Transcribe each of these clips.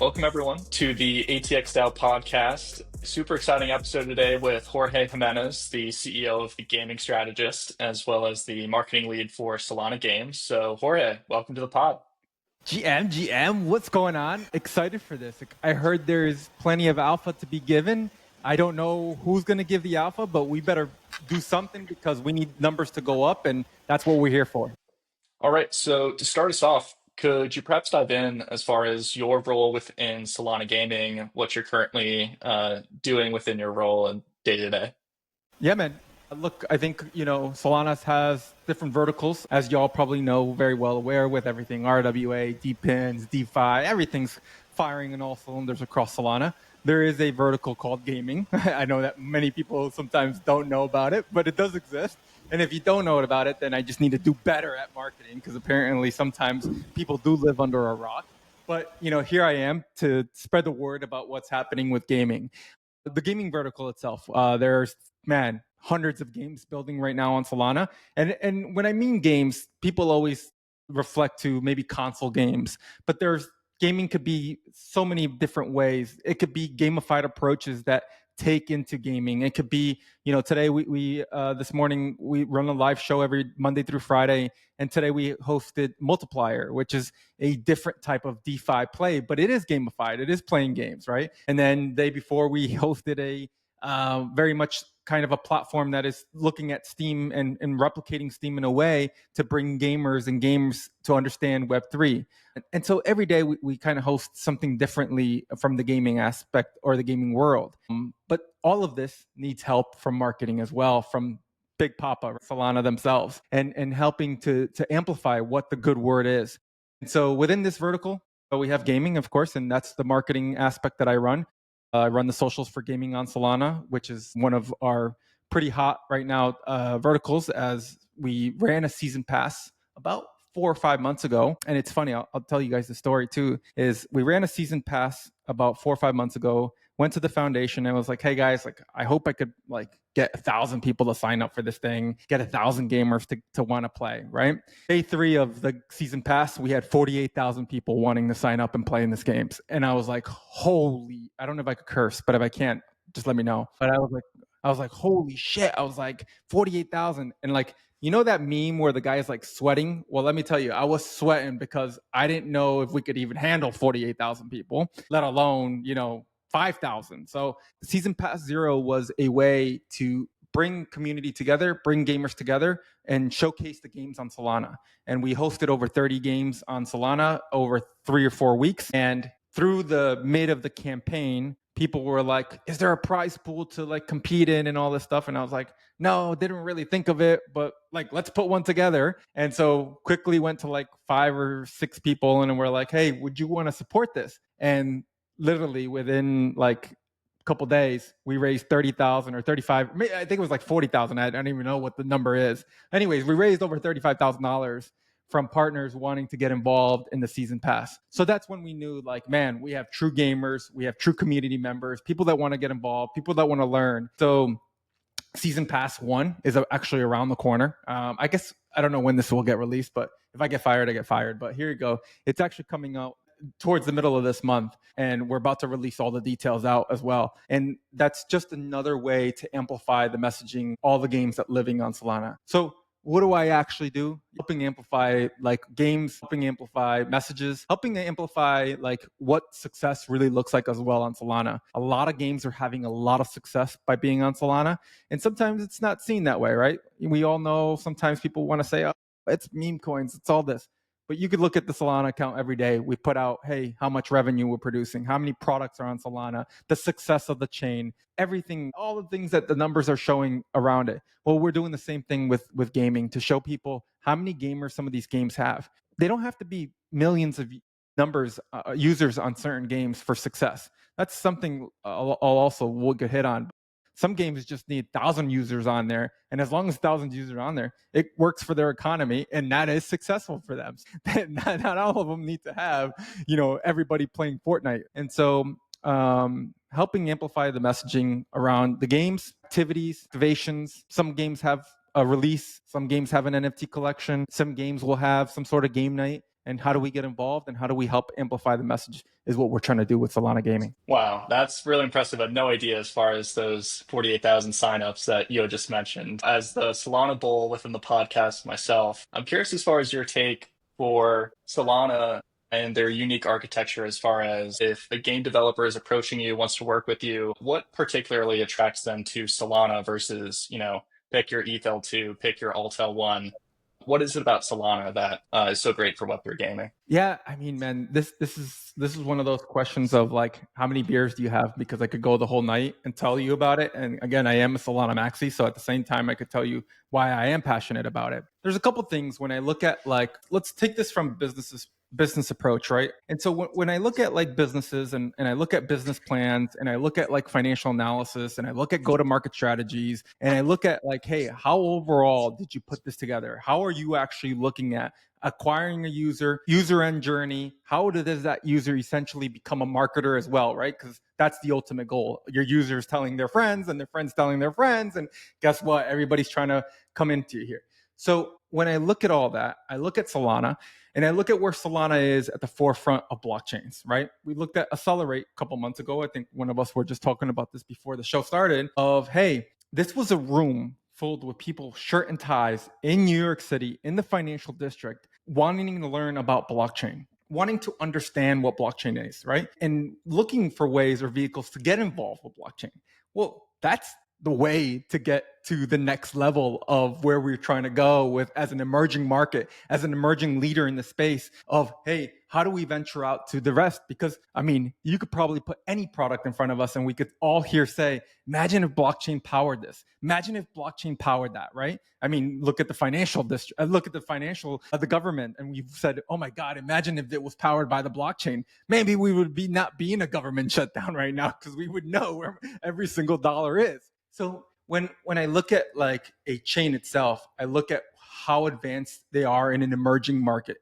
Welcome, everyone, to the ATX DAO Podcast. Super exciting episode today with Jorge Jimenez, the CEO of the gaming strategist, as well as the marketing lead for Solana Games. So, Jorge, welcome to the pod. GM, what's going on? Excited for this. I heard there's plenty of alpha to be given. I don't know who's going to give the alpha, but we better do something because we need numbers to go up, and that's what we're here for. All right, so to start us off, could you perhaps dive in as far as your role within Solana Gaming, what you're currently doing within your role and day to day? Yeah, man. Look, I think, Solana has different verticals, as y'all probably know, very well aware with everything, RWA, DPINs, DeFi, everything's firing in all cylinders across Solana. There is a vertical called gaming. I know that many people sometimes don't know about it, but it does exist. And if you don't know about it, then I just need to do better at marketing because apparently sometimes people do live under a rock. But, here I am to spread the word about what's happening with gaming. The gaming vertical itself, there's, hundreds of games building right now on Solana. And when I mean games, people always reflect to maybe console games, but gaming could be so many different ways. It could be gamified approaches that take into gaming. It could be, today we this morning we run a live show every Monday through Friday, and today we hosted Multiplier, which is a different type of DeFi play, but it is gamified. It is playing games, right? And then the day before we hosted a very much kind of a platform that is looking at Steam and replicating Steam in a way to bring gamers and games to understand Web3. And so every day we kind of host something differently from the gaming aspect or the gaming world. But all of this needs help from marketing as well, from Big Papa, Solana themselves, and helping to amplify what the good word is. And so within this vertical, we have gaming, of course, and that's the marketing aspect that I run. I run the socials for gaming on Solana, which is one of our pretty hot right now verticals, as we ran a season pass about 4 or 5 months ago. And it's funny, I'll tell you guys the story too, is we ran a season pass about 4 or 5 months ago, went to the foundation and was like, hey guys, I hope I could get 1,000 people to sign up for this thing, get 1,000 gamers to want to play, right? Day 3 of the season pass, we had 48,000 people wanting to sign up and play in this games. And I was like, holy, I don't know if I could curse, but if I can't, just let me know. But I was like, holy shit. I was like 48,000. And that meme where the guy is sweating? Well, let me tell you, I was sweating because I didn't know if we could even handle 48,000 people, let alone, 5,000. So Season Pass Zero was a way to bring community together, bring gamers together, and showcase the games on Solana. And we hosted over 30 games on Solana over 3 or 4 weeks. And through the mid of the campaign, people were like, is there a prize pool to compete in and all this stuff? And I was like, no, didn't really think of it, but let's put one together. And so quickly went to 5 or 6 people and we're like, hey, would you want to support this? And literally within a couple days, we raised 30,000 or 35. I think it was 40,000. I don't even know what the number is. Anyways, we raised over $35,000 from partners wanting to get involved in the season pass. So that's when we knew we have true gamers, we have true community members, people that want to get involved, people that want to learn. So season pass 1 is actually around the corner. I guess I don't know when this will get released, but if I get fired, I get fired. But here you go. It's actually coming out towards the middle of this month, and we're about to release all the details out as well. And that's just another way to amplify the messaging, all the games that living on Solana. So what do I actually do? Helping amplify games, helping amplify messages, helping to amplify what success really looks like as well on Solana. A lot of games are having a lot of success by being on Solana, and sometimes it's not seen that way, right? We all know sometimes people want to say, oh, it's meme coins, it's all this. But you could look at the Solana account every day. We put out, hey, how much revenue we're producing, how many products are on Solana, the success of the chain, everything, all the things that the numbers are showing around it. Well, we're doing the same thing with gaming to show people how many gamers some of these games have. They don't have to be millions of users on certain games for success. That's something we'll get hit on. Some games just need 1,000 users on there. And as long as 1,000 users are on there, it works for their economy. And that is successful for them. Not all of them need to have, everybody playing Fortnite. And so helping amplify the messaging around the games, activities, activations. Some games have a release. Some games have an NFT collection. Some games will have some sort of game night. and how do we get involved and how do we help amplify the message is what we're trying to do with Solana Gaming. Wow, that's really impressive. I had no idea as far as those 48,000 signups that you just mentioned. As the Solana Bull within the podcast myself, I'm curious as far as your take for Solana and their unique architecture as far as if a game developer is approaching you, wants to work with you, what particularly attracts them to Solana versus, pick your ETH2, pick your Alt-L1. What is it about Solana that is so great for Web3 gaming? Yeah, I mean, man, this is one of those questions of like, how many beers do you have? Because I could go the whole night and tell you about it. And again, I am a Solana maxi, so at the same time, I could tell you why I am passionate about it. There's a couple things when I look at like, let's take this from business approach, right? And so when I look at like businesses and I look at business plans and I look at like financial analysis and I look at go-to-market strategies and I look at like, hey, how overall did you put this together? How are you actually looking at acquiring a user end journey? How does that user essentially become a marketer as well, right? Because that's the ultimate goal. Your users telling their friends and their friends telling their friends. And guess what? Everybody's trying to come into here. So when I look at all that, I look at Solana and I look at where Solana is at the forefront of blockchains, right? We looked at Accelerate a couple months ago. I think one of us were just talking about this before the show started of, hey, this was a room filled with people, shirt and ties in New York City, in the financial district, wanting to learn about blockchain, wanting to understand what blockchain is, right? And looking for ways or vehicles to get involved with blockchain. Well, that's the way to get to the next level of where we're trying to go with as an emerging market, as an emerging leader in the space of, hey, how do we venture out to the rest? Because, I mean, you could probably put any product in front of us and we could all here say, imagine if blockchain powered this. Imagine if blockchain powered that, right? I mean, look at the financial district, look at the financial of the government. And we've said, oh my God, imagine if it was powered by the blockchain. Maybe we would not be in a government shutdown right now because we would know where every single dollar is. So when I look at like a chain itself, I look at how advanced they are in an emerging market.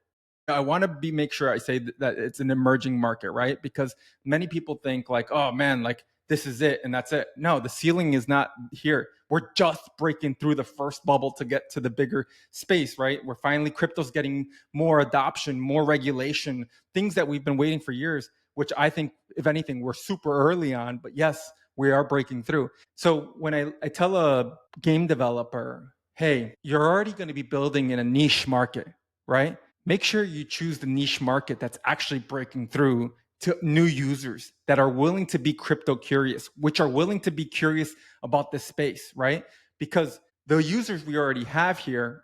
I want to make sure I say that it's an emerging market, right? Because many people think like, oh man, like this is it and that's it. No, the ceiling is not here. We're just breaking through the first bubble to get to the bigger space, right? We're finally, crypto's getting more adoption, more regulation, things that we've been waiting for years, which I think, if anything, we're super early on. But yes, we are breaking through. So when I tell a game developer, hey, you're already going to be building in a niche market, right? Make sure you choose the niche market that's actually breaking through to new users that are willing to be crypto curious, which are willing to be curious about this space, right? Because the users we already have here,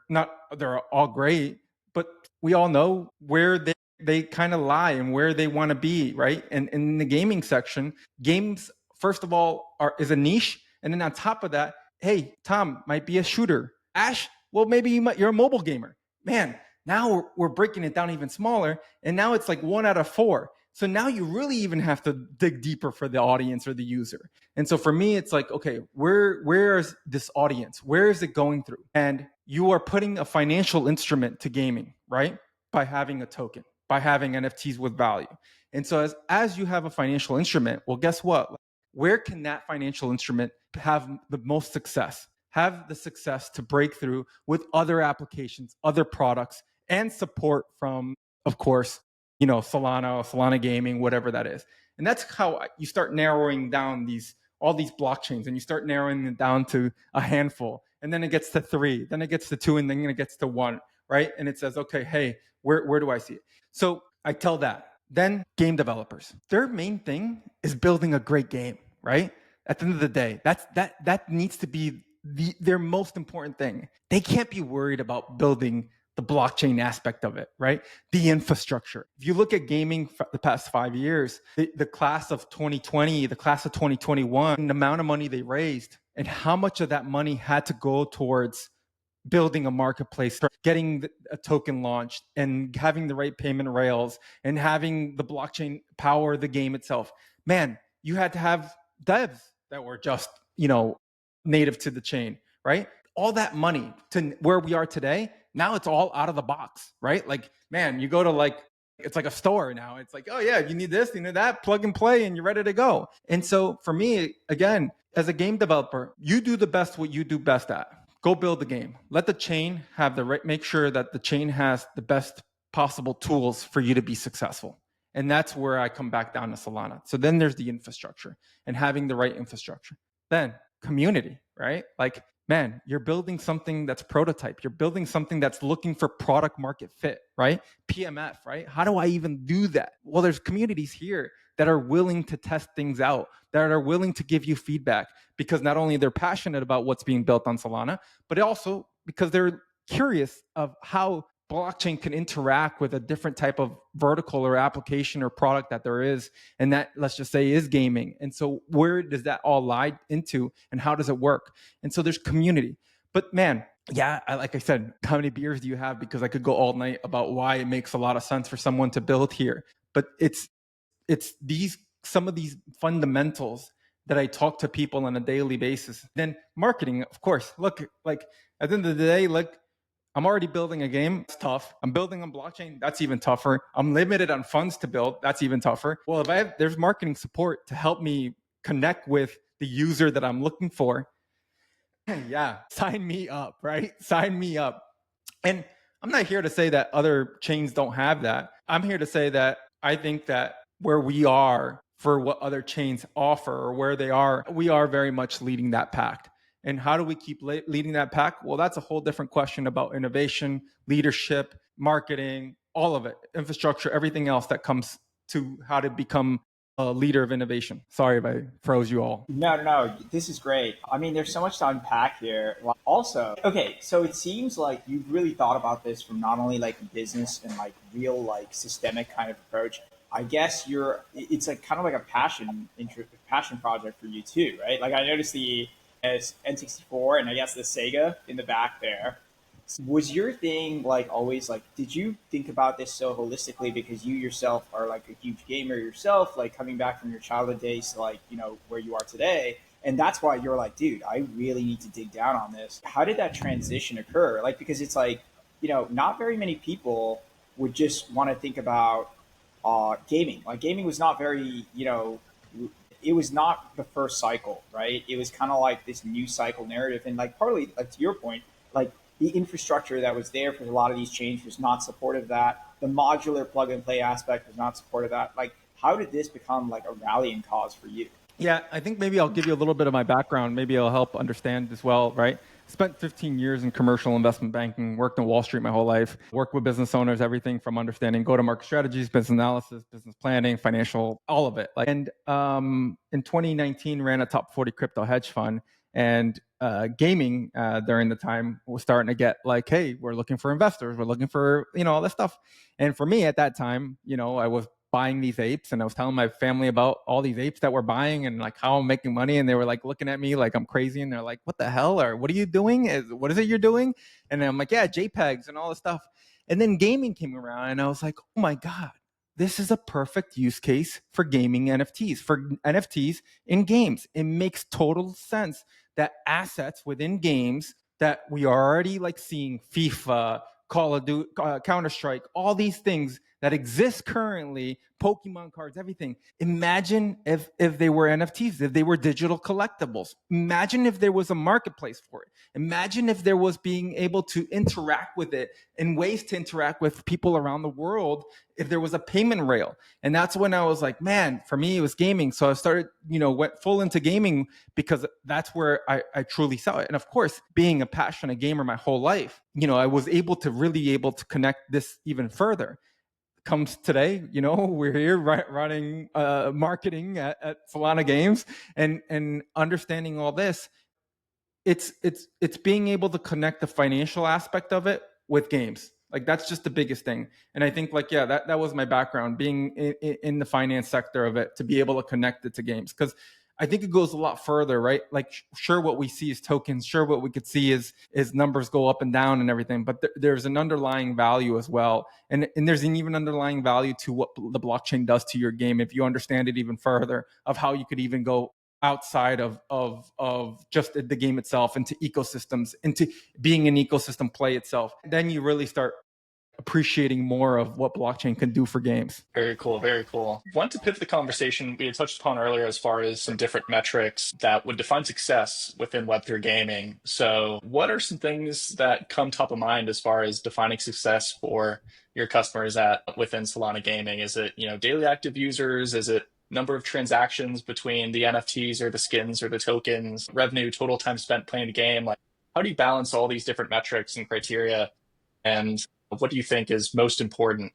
they're all great, but we all know where they kind of lie and where they want to be, right? And in the gaming section, games, first of all, is a niche. And then on top of that, hey, Tom might be a shooter. Ash, well, maybe you're a mobile gamer. Man, now we're breaking it down even smaller. And now it's like 1 out of 4. So now you really even have to dig deeper for the audience or the user. And so for me, it's like, okay, where is this audience? Where is it going through? And you are putting a financial instrument to gaming, right? By having a token, by having NFTs with value. And so as you have a financial instrument, well, guess what? Where can that financial instrument have the most success? Have the success to break through with other applications, other products, and support from, of course, Solana Gaming, whatever that is. And that's how you start narrowing down all these blockchains, and you start narrowing them down to a handful. And then it gets to 3, then it gets to 2, and then it gets to 1, right? And it says, okay, hey, where do I see it? So I tell that. Then game developers, their main thing is building a great game, right? At the end of the day, that needs to be their most important thing. They can't be worried about building the blockchain aspect of it, right? The infrastructure. If you look at gaming for the past 5 years, the class of 2020, the class of 2021, the amount of money they raised and how much of that money had to go towards building a marketplace, getting a token launched and having the right payment rails and having the blockchain power the game itself. Man, you had to have devs that were just, native to the chain, right? All that money to where we are today, now it's all out of the box, right? Like, man, you go to it's like a store now. It's like, oh yeah, you need this, you need that, plug and play, and you're ready to go. And so for me, again, as a game developer, you do the best what you do best at. Go build the game. Let the chain have make sure that the chain has the best possible tools for you to be successful. And that's where I come back down to Solana. So then there's the infrastructure and having the right infrastructure. Then community, right? Like, man, you're building something that's prototype. You're building something that's looking for product market fit, right? PMF, right? How do I even do that? Well, there's communities here that are willing to test things out, that are willing to give you feedback, because not only they're passionate about what's being built on Solana, but also because they're curious of how blockchain can interact with a different type of vertical or application or product that there is, and that, let's just say, is gaming. And so where does that all lie into, and how does it work? And so there's community. But man, yeah, like I said, how many beers do you have? Because I could go all night about why it makes a lot of sense for someone to build here. But it's these, some of these fundamentals that I talk to people on a daily basis. Then marketing, of course. Look, like at the end of the day, look, I'm already building a game. It's tough. I'm building on blockchain. That's even tougher. I'm limited on funds to build. That's even tougher. Well, if there's marketing support to help me connect with the user that I'm looking for, yeah, sign me up, right? Sign me up. And I'm not here to say that other chains don't have that. I'm here to say that I think that where we are for what other chains offer, or where they are, we are very much leading that pack. And how do we keep leading that pack? Well, that's a whole different question about innovation, leadership, marketing, all of it, infrastructure, everything else that comes to how to become a leader of innovation. Sorry if I froze you all. No. This is great. I mean, there's so much to unpack here. Also, okay, so it seems like you've really thought about this from not only like a business and like real like systemic kind of approach. I guess it's like kind of like a passion project for you too, right? Like I noticed the N64 and I guess the Sega in the back there. Was your thing like always like, did you think about this so holistically because you yourself are like a huge gamer yourself, like coming back from your childhood days to like, you know, where you are today? And that's why you're like, dude, I really need to dig down on this. How did that transition occur? Like, because it's like, you know, not very many people would just want to think about gaming. Like gaming was not very, you know, it was not the first cycle, right? It was kind of like this new cycle narrative. And like partly like to your point, like the infrastructure that was there for a lot of these changes was not supportive of that. The modular plug and play aspect was not supportive of that. Like how did this become like a rallying cause for you? Yeah, I think maybe I'll give you a little bit of my background. Maybe it'll help understand as well, right? Spent 15 years in commercial investment banking, worked on Wall Street my whole life, worked with business owners, everything from understanding go-to-market strategies, business analysis, business planning, financial, all of it. And in 2019, ran a top 40 crypto hedge fund. And gaming during the time was starting to get like, hey, we're looking for investors. We're looking for, you know, all this stuff. And for me at that time, you know, I was buying these apes and I was telling my family about all these apes that we're buying and like how I'm making money. And they were like looking at me like I'm crazy. And they're like, what the hell? Or what are you doing? What is it you're doing? And I'm like, yeah, JPEGs and all this stuff. And then gaming came around and I was like, oh my God, this is a perfect use case for gaming NFTs, for NFTs in games. It makes total sense that assets within games that we are already like seeing, FIFA, Call of Duty, Counter-Strike, all these things that exist currently, Pokemon cards, everything. Imagine if they were NFTs, if they were digital collectibles. Imagine if there was a marketplace for it. Imagine if there was being able to interact with it and ways to interact with people around the world, if there was a payment rail. And that's when I was like, man, for me, it was gaming. So I started, you know, went full into gaming because that's where I truly saw it. And of course, being a passionate gamer my whole life, you know, I was able to connect this even further. Comes today, you know, we're here running marketing at Solana Games and understanding all this. It's being able to connect the financial aspect of it with games. Like that's just the biggest thing. And I think like, yeah, that was my background, being in the finance sector of it, to be able to connect it to games. Because I think it goes a lot further, right? Like, sure, what we see is tokens. Sure, what we could see is numbers go up and down and everything. But there's an underlying value as well, and there's an even underlying value to what the blockchain does to your game if you understand it even further, of how you could even go outside of just the game itself, into ecosystems, into being an ecosystem play itself. Then you really start appreciating more of what blockchain can do for games. Very cool. Very cool. Want to pivot the conversation we had touched upon earlier as far as some different metrics that would define success within Web3 gaming. So what are some things that come top of mind as far as defining success for your customers at within Solana Gaming? Is it, daily active users? Is it number of transactions between the NFTs or the skins or the tokens, revenue, total time spent playing the game? Like, how do you balance all these different metrics and criteria? And what do you think is most important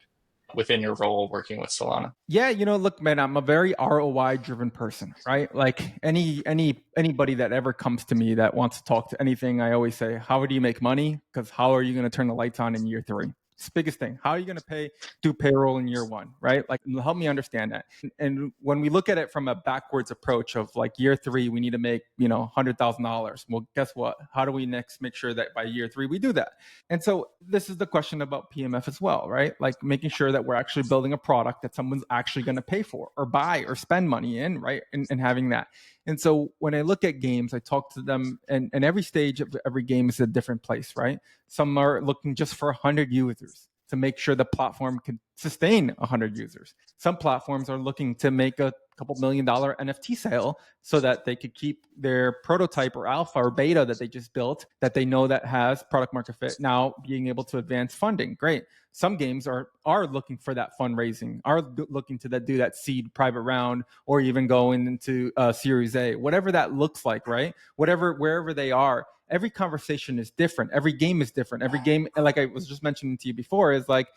within your role working with Solana? Yeah, look, man, I'm a very ROI driven person, right? Like anybody that ever comes to me that wants to talk to anything, I always say, how do you make money? Because how are you going to turn the lights on in year 3? It's the biggest thing. How are you going to do payroll in year 1, right? Like, help me understand that. And when we look at it from a backwards approach of like year 3, we need to make, $100,000. Well, guess what? How do we next make sure that by year 3 we do that? And so this is the question about PMF as well, right? Like making sure that we're actually building a product that someone's actually going to pay for or buy or spend money in, right? And having that. And so when I look at games, I talk to them, and every stage of every game is a different place, right? Some are looking just for 100 users to make sure the platform can sustain 100 users. Some platforms are looking to make a couple $1 million NFT sale so that they could keep their prototype or alpha or beta that they just built, that they know that has product market fit, now being able to advance funding. Great. Some games are looking for that fundraising, are looking to do that seed private round, or even going into Series A, whatever that looks like, right? Wherever they are. Every conversation is different. Every game is different. Every game, like I was just mentioning to you before, is like,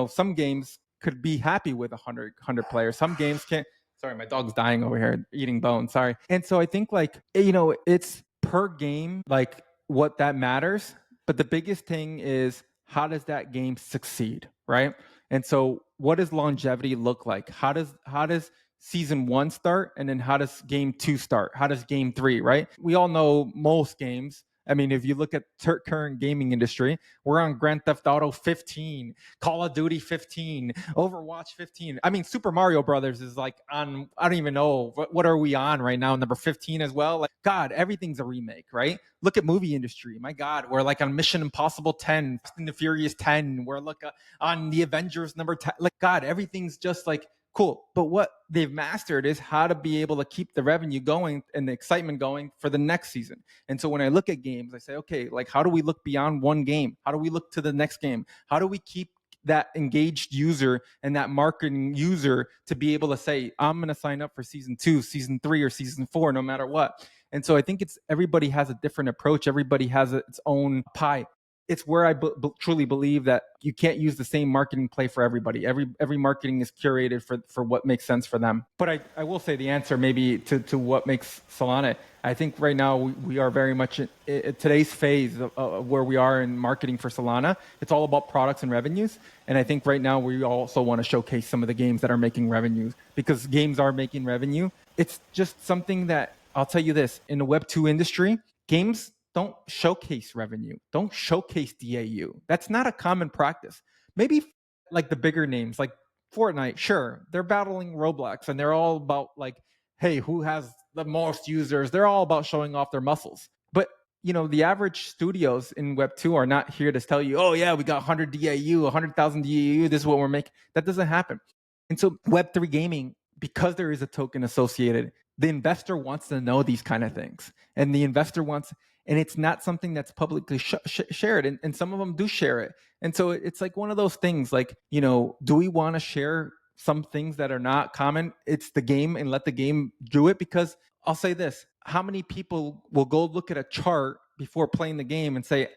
some games could be happy with 100 players. Some games can't. Sorry, my dog's dying over here, eating bones. Sorry. And so I think like, it's per game, like what that matters. But the biggest thing is, how does that game succeed, right? And so what does longevity look like? How does season 1 start? And then how does game 2 start? How does game 3, right? We all know most games. I mean, if you look at current gaming industry, we're on Grand Theft Auto 15, Call of Duty 15, Overwatch 15. I mean, Super Mario Brothers is like on, I don't even know, what are we on right now? Number 15 as well? Like, God, everything's a remake, right? Look at movie industry. My God, we're like on Mission Impossible 10, Fast and the Furious 10. We're like on the Avengers number 10. Like, God, everything's just like, cool. But what they've mastered is how to be able to keep the revenue going and the excitement going for the next season. And so when I look at games, I say, okay, like, how do we look beyond one game? How do we look to the next game? How do we keep that engaged user and that marketing user to be able to say, I'm going to sign up for season 2, season 3, or season 4, no matter what? And so I think everybody has a different approach. Everybody has its own pie. It's where I truly believe that you can't use the same marketing play for everybody. Every marketing is curated for what makes sense for them. But I will say the answer maybe to what makes Solana. I think right now we are very much in today's phase of where we are in marketing for Solana. It's all about products and revenues. And I think right now we also want to showcase some of the games that are making revenues, because games are making revenue. It's just something that, I'll tell you this, in the Web2 industry, games don't showcase revenue. Don't showcase DAU. That's not a common practice. Maybe like the bigger names like Fortnite, sure, they're battling Roblox and they're all about like, hey, who has the most users? They're all about showing off their muscles. But the average studios in Web2 are not here to tell you, oh yeah, we got 100 DAU, 100,000 DAU, this is what we're making. That doesn't happen. And so Web3 gaming, because there is a token associated, the investor wants to know these kind of things. And the investor wants, and it's not something that's publicly shared. And some of them do share it. And so it's like one of those things like, do we want to share some things that are not common? It's the game, and let the game do it. Because I'll say this, how many people will go look at a chart before playing the game and say,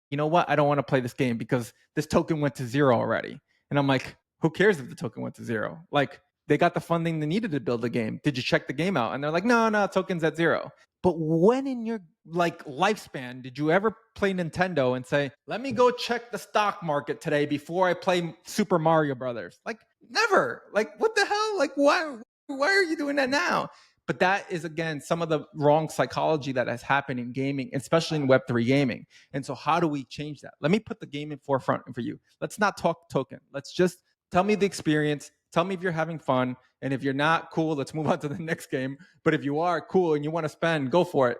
you know what, I don't want to play this game because this token went to 0 already. And I'm like, who cares if the token went to 0? Like, they got the funding they needed to build the game. Did you check the game out? And they're like, no, token's at 0. But when in your lifespan did you ever play Nintendo and say, let me go check the stock market today before I play Super Mario Brothers? Like, never. Like, what the hell? Like, why are you doing that now? But that is, again, some of the wrong psychology that has happened in gaming, especially in Web3 gaming. And so how do we change that? Let me put the game in forefront for you. Let's not talk token. Let's just tell me the experience. Tell me if you're having fun. And if you're not, cool, let's move on to the next game. But if you are cool and you want to spend, go for it.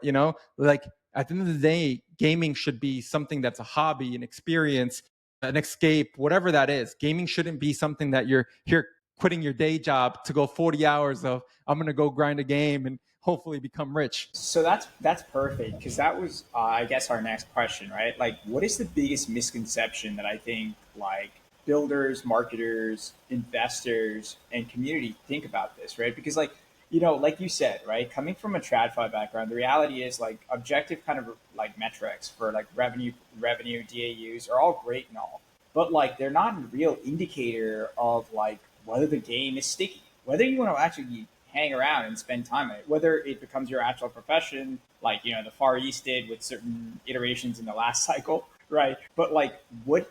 Like, at the end of the day, gaming should be something that's a hobby, an experience, an escape, whatever that is. Gaming shouldn't be something that you're here quitting your day job to go 40 hours of, I'm going to go grind a game and hopefully become rich. So that's perfect, because that was, I guess, our next question, right? Like, what is the biggest misconception that I think, like, builders, marketers, investors, and community think about this, right? Because like you said, right, coming from a TradFi background, the reality is like objective kind of like metrics for like revenue, DAUs are all great and all, but like they're not a real indicator of like whether the game is sticky, whether you want to actually hang around and spend time on it, whether it becomes your actual profession, like the Far East did with certain iterations in the last cycle, right? But like, what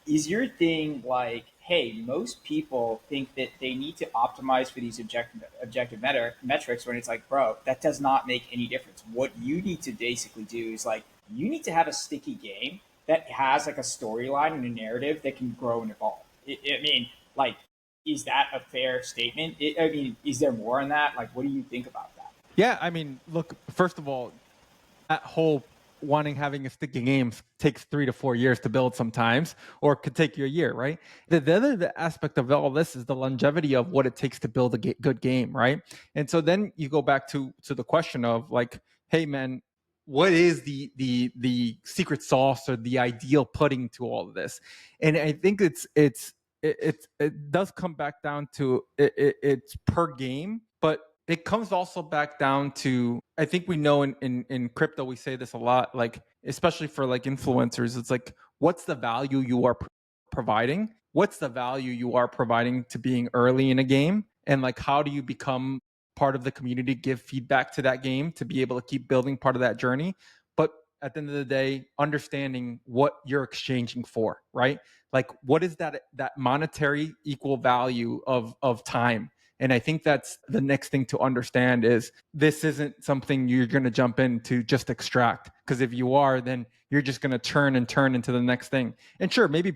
is your thing like, hey, most people think that they need to optimize for these objective metrics when it's like, bro, that does not make any difference. What you need to basically do is like, you need to have a sticky game that has like a storyline and a narrative that can grow and evolve. I mean, like, is that a fair statement? I mean, is there more on that? Like, what do you think about that? Yeah, I mean, look, first of all, that whole having a sticky game takes 3 to 4 years to build sometimes, or it could take you a year, right? The other aspect of all this is the longevity of what it takes to build a good game, right? And so then you go back to the question of like, hey man, what is the secret sauce or the ideal pudding to all of this? And I think it does come back down to it's per game, but it comes also back down to, I think we know in crypto, we say this a lot, like, especially for like influencers, it's like, what's the value you are providing? What's the value you are providing to being early in a game? And like, how do you become part of the community, give feedback to that game to be able to keep building part of that journey? But at the end of the day, understanding what you're exchanging for, right? Like, what is that monetary equal value of time? And I think that's the next thing to understand is this isn't something you're going to jump in to just extract. Because if you are, then you're just going to turn into the next thing. And sure, maybe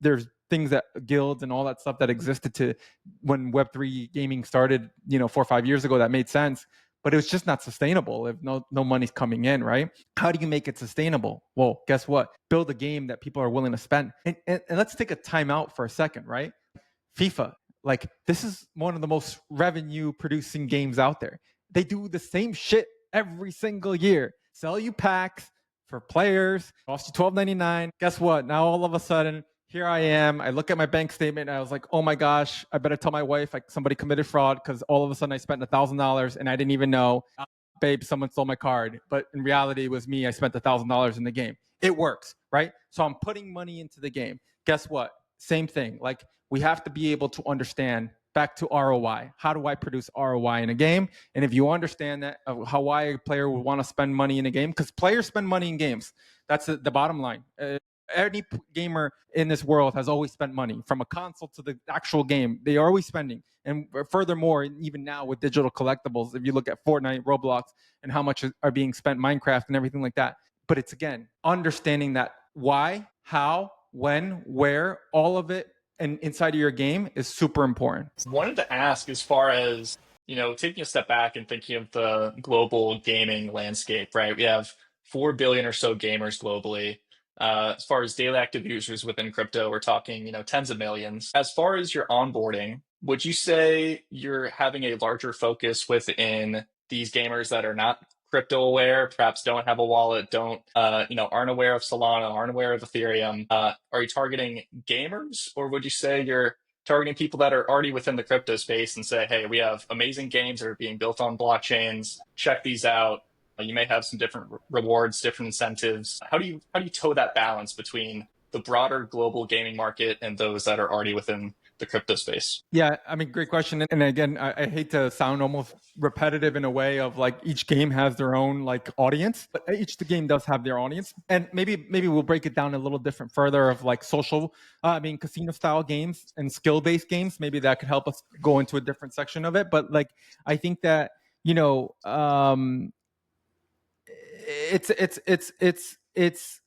there's things that guilds and all that stuff that existed to when Web3 gaming started, 4 or 5 years ago, that made sense. But it was just not sustainable if no money's coming in, right? How do you make it sustainable? Well, guess what? Build a game that people are willing to spend. And let's take a time out for a second, right? FIFA, like, this is one of the most revenue producing games out there. They do the same shit every single year. Sell you packs for players, cost you $12.99. Guess what? Now all of a sudden, here I am. I look at my bank statement and I was like, oh my gosh, I better tell my wife like somebody committed fraud because all of a sudden I spent $1,000 and I didn't even know. Babe, someone stole my card. But in reality, it was me. I spent $1,000 in the game. It works, right? So I'm putting money into the game. Guess what? Same thing. Like, we have to be able to understand back to ROI. How do I produce ROI in a game? And if you understand that, how why a player would want to spend money in a game, because players spend money in games. That's the bottom line. Any gamer in this world has always spent money, from a console to the actual game. They are always spending. And furthermore, even now with digital collectibles, if you look at Fortnite, Roblox, and how much are being spent, Minecraft and everything like that. But it's, again, understanding that why, how, when, where, all of it, and inside of your game is super important. Wanted to ask, as far as, taking a step back and thinking of the global gaming landscape, right? We have 4 billion or so gamers globally. As far as daily active users within crypto, we're talking, tens of millions. As far as your onboarding, would you say you're having a larger focus within these gamers that are not crypto aware, perhaps don't have a wallet, aren't aware of Solana, aren't aware of Ethereum? Are you targeting gamers, or would you say you're targeting people that are already within the crypto space and say, hey, we have amazing games that are being built on blockchains, check these out? You may have some different rewards, different incentives. How do you toe that balance between the broader global gaming market and those that are already within the crypto space? Yeah, I mean, great question. And again, I hate to sound almost repetitive in a way of like each game has their own like audience, but each game does have their audience. And maybe we'll break it down a little different further of like social, casino style games and skill based games. Maybe that could help us go into a different section of it. But like, I think that, it's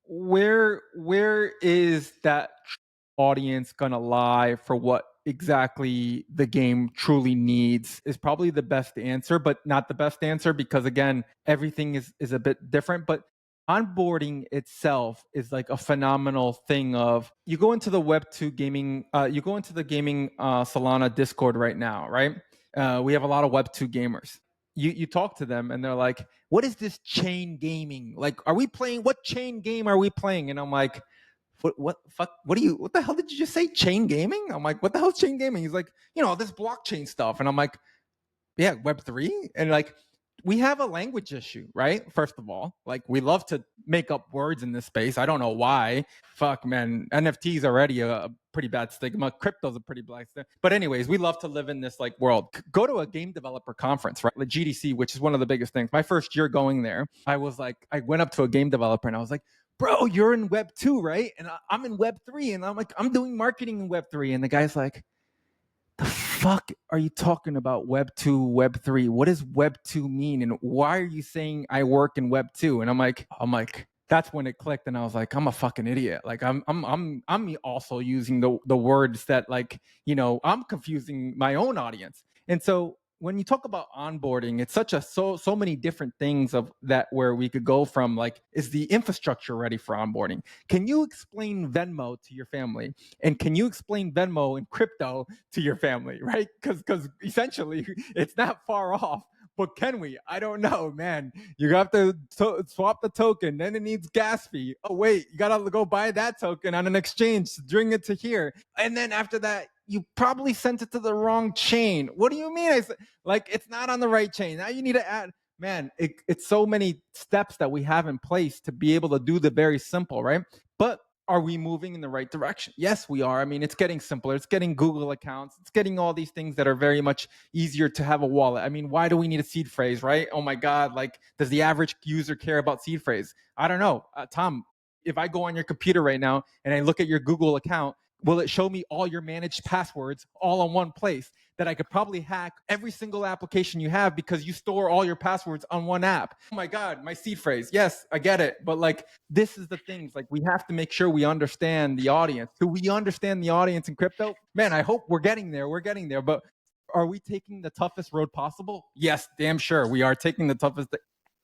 where is that audience gonna lie for what exactly the game truly needs is probably the best answer, but not the best answer, because again, everything is a bit different. But onboarding itself is like a phenomenal thing. Of, you go into the Web2 gaming, you go into the gaming Solana Discord right now, right? We have a lot of Web2 gamers. You talk to them and they're like, what is this chain gaming? Like, are we playing, what chain game are we playing? And I'm like, what the hell did you just say? Chain gaming? I'm like, what the hell's chain gaming? He's like, this blockchain stuff. And I'm like, yeah, Web3. And like, we have a language issue, right? First of all, like, we love to make up words in this space. I don't know why. Fuck, man. NFTs already a pretty bad stigma. Crypto's a pretty black stigma. But anyways, we love to live in this like world. Go to a game developer conference, right? Like GDC, which is one of the biggest things. My first year going there, I went up to a game developer and I was like, bro, you're in Web 2, right? And I'm in Web 3. And I'm like, I'm doing marketing in Web 3. And the guy's like, the fuck are you talking about? Web 2, Web 3? What does Web 2 mean? And why are you saying I work in Web 2? And I'm like, that's when it clicked. And I was like, I'm a fucking idiot. Like, I'm also using the words that, like, I'm confusing my own audience. And so when you talk about onboarding, it's such so many different things of that where we could go from, like, is the infrastructure ready for onboarding? Can you explain Venmo to your family? And can you explain Venmo and crypto to your family, right? Because essentially it's not far off. But can we? I don't know, man. You have to swap the token. Then it needs gas fee. Oh, wait, you got to go buy that token on an exchange to bring it to here. And then after that, you probably sent it to the wrong chain. What do you mean? Like, it's not on the right chain. Now you need to add, man, it's so many steps that we have in place to be able to do the very simple, right? But are we moving in the right direction? Yes, we are. I mean, it's getting simpler. It's getting Google accounts. It's getting all these things that are very much easier to have a wallet. I mean, why do we need a seed phrase, right? Oh my God, like, does the average user care about seed phrase? I don't know. Tom, if I go on your computer right now and I look at your Google account, will it show me all your managed passwords all in one place that I could probably hack every single application you have because you store all your passwords on one app? Oh my God, my seed phrase. Yes, I get it. But like, this is the things, like, we have to make sure we understand the audience. Do we understand the audience in crypto? Man, I hope we're getting there. We're getting there. But are we taking the toughest road possible? Yes, damn sure. We are taking the toughest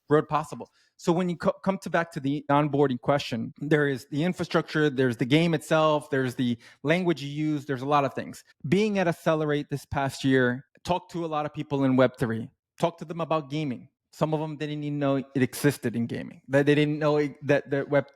road possible. So when you come back to the onboarding question, there is the infrastructure, there's the game itself, there's the language you use, there's a lot of things. Being at Accelerate this past year, talked to a lot of people in Web3, talked to them about gaming. Some of them didn't even know it existed in gaming. That they didn't know that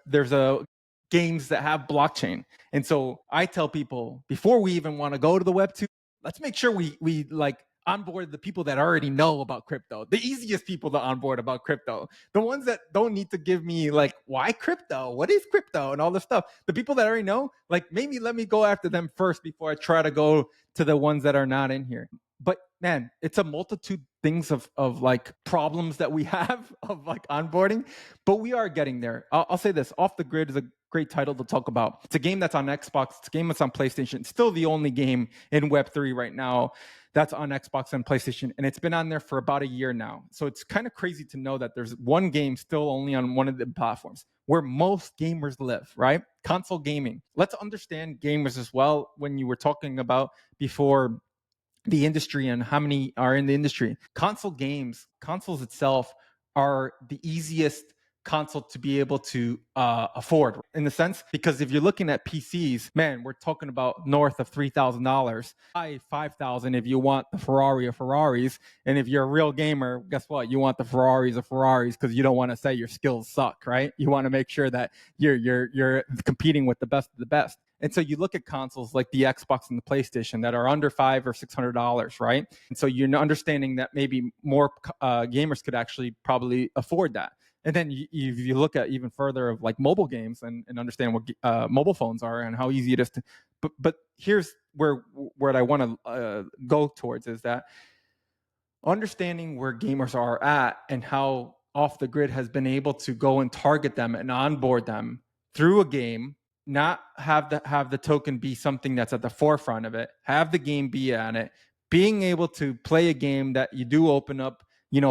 there's games that have blockchain. And so I tell people, before we even want to go to the Web2, let's make sure we like onboard the people that already know about crypto, the easiest people to onboard about crypto, the ones that don't need to give me like, why crypto? What is crypto? And all this stuff. The people that already know, like, maybe let me go after them first before I try to go to the ones that are not in here. But man, it's a multitude things of like problems that we have of like onboarding, but we are getting there. I'll say this, Off the Grid is a great title to talk about. It's a game that's on Xbox. It's a game that's on PlayStation. It's still the only game in Web3 right now that's on Xbox and PlayStation, and it's been on there for about a year now. So it's kind of crazy to know that there's one game still only on one of the platforms where most gamers live, right? Console gaming. Let's understand gamers as well. When you were talking about before the industry and how many are in the industry, consoles itself are the easiest console to be able to afford, in the sense, because if you're looking at PCs, man, we're talking about north of $3,000, $5,000 if you want the Ferrari of Ferraris. And if you're a real gamer, guess what? You want the Ferraris of Ferraris because you don't want to say your skills suck, right? You want to make sure that you're competing with the best of the best. And so you look at consoles like the Xbox and the PlayStation that are under $500 or $600, right? And so you're understanding that maybe more gamers could actually probably afford that. And then you look at even further of like mobile games and understand what mobile phones are and how easy it is to. But here's where I want to go towards is that understanding where gamers are at and how Off the Grid has been able to go and target them and onboard them through a game. Not have the token be something that's at the forefront of it. Have the game be on it. Being able to play a game that you do open up,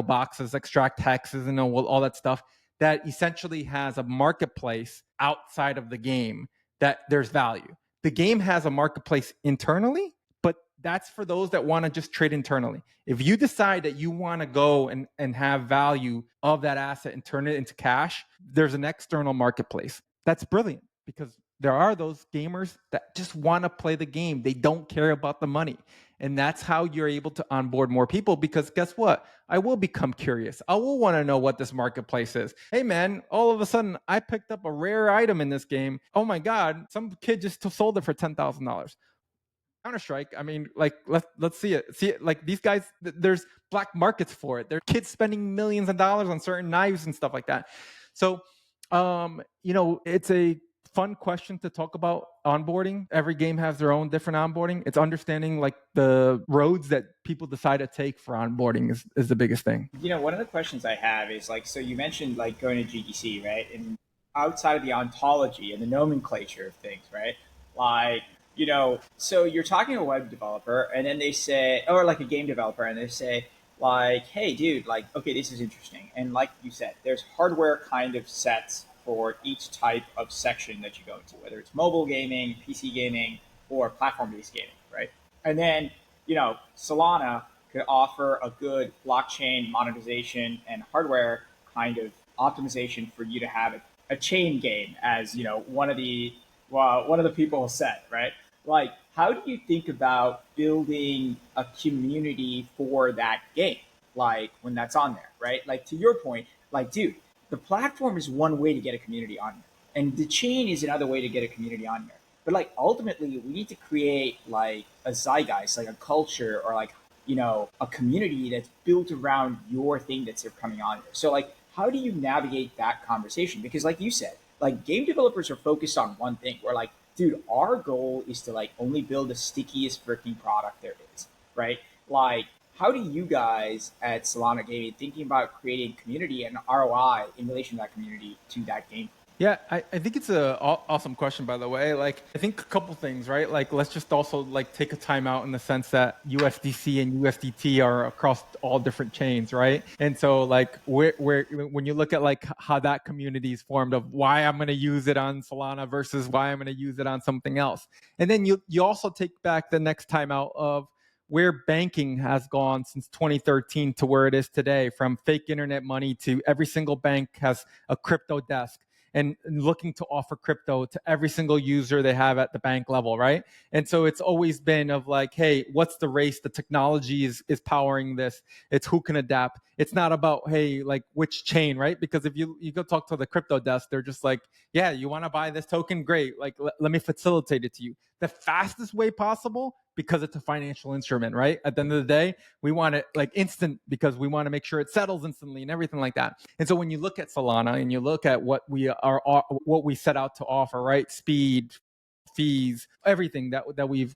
boxes, extract hexes, and all that stuff, that essentially has a marketplace outside of the game that there's value. The game has a marketplace internally, but that's for those that want to just trade internally. If you decide that you want to go and have value of that asset and turn it into cash, there's an external marketplace. That's brilliant, because there are those gamers that just want to play the game. They don't care about the money. And that's how you're able to onboard more people, because guess what? I will become curious. I will want to know what this marketplace is. Hey man, all of a sudden I picked up a rare item in this game. Oh my God, some kid just sold it for $10,000. Counter-Strike, I mean, like, let's see it. Like, these guys, there's black markets for it. There are kids spending millions of dollars on certain knives and stuff like that. So, it's a fun question to talk about onboarding. Every game has their own different onboarding. It's understanding like the roads that people decide to take for onboarding is the biggest thing. One of the questions I have is like, so you mentioned like going to GDC, right? And outside of the ontology and the nomenclature of things, right? Like, so you're talking to a web developer and then they say, or like a game developer, and they say like, hey dude, like, okay, this is interesting. And like you said, there's hardware kind of sets for each type of section that you go into, whether it's mobile gaming, PC gaming, or platform-based gaming, right? And then, Solana could offer a good blockchain monetization and hardware kind of optimization for you to have a chain game, as one of the people said, right? Like, how do you think about building a community for that game? Like when that's on there, right? Like to your point, like, dude, the platform is one way to get a community on here, and the chain is another way to get a community on here. But like ultimately, we need to create like a zeitgeist, like a culture, or like a community that's built around your thing that's coming on here. So like, how do you navigate that conversation? Because like you said, like game developers are focused on one thing. We're like, dude, our goal is to like only build the stickiest freaking product there is, right? Like, how do you guys at Solana Gaming thinking about creating community and ROI in relation to that community to that game? Yeah, I think it's an awesome question, by the way. Like, I think a couple things, right? Like, let's just also like take a time out in the sense that USDC and USDT are across all different chains, right? And so like where when you look at like how that community is formed of why I'm going to use it on Solana versus why I'm going to use it on something else. And then you also take back the next time out of where banking has gone since 2013 to where it is today, from fake internet money to every single bank has a crypto desk and looking to offer crypto to every single user they have at the bank level, right? And so it's always been of like, hey, what's the race? The technology is powering this. It's who can adapt. It's not about, hey, like which chain, right? Because if you go talk to the crypto desk, they're just like, yeah, you want to buy this token? Great. Like, let me facilitate it to you. The fastest way possible, because it's a financial instrument, right? At the end of the day, we want it like instant because we want to make sure it settles instantly and everything like that. And so when you look at Solana and you look at what we set out to offer, right? Speed, fees, everything that we've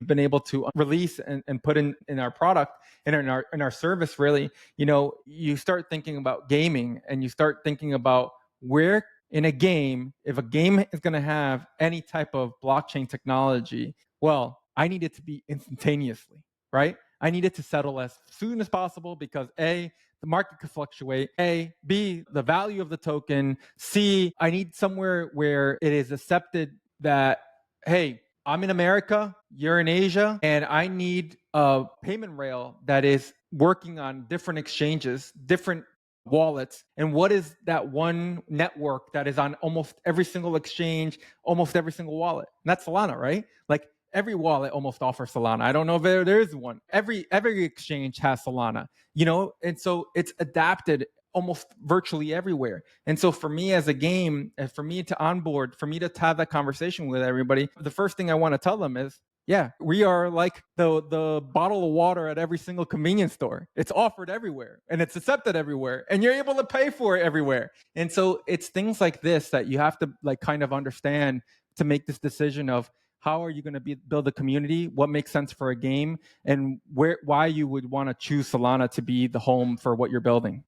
been able to release and put in our product and in our service, really, you start thinking about gaming and you start thinking about where in a game, if a game is going to have any type of blockchain technology, well, I need it to be instantaneously, right? I need it to settle as soon as possible because A, the market could fluctuate. A, B, the value of the token. C, I need somewhere where it is accepted that, hey, I'm in America, you're in Asia, and I need a payment rail that is working on different exchanges, different wallets. And what is that one network that is on almost every single exchange, almost every single wallet? And that's Solana, right? Like every wallet almost offers Solana. I don't know if there is one. Every exchange has Solana, and so it's adapted almost virtually everywhere. And so for me as a game, and for me to onboard, for me to have that conversation with everybody, the first thing I want to tell them is, yeah, we are like the bottle of water at every single convenience store. It's offered everywhere and it's accepted everywhere and you're able to pay for it everywhere. And so it's things like this that you have to like kind of understand to make this decision of how are you going to build a community, what makes sense for a game, and why you would want to choose Solana to be the home for what you're building.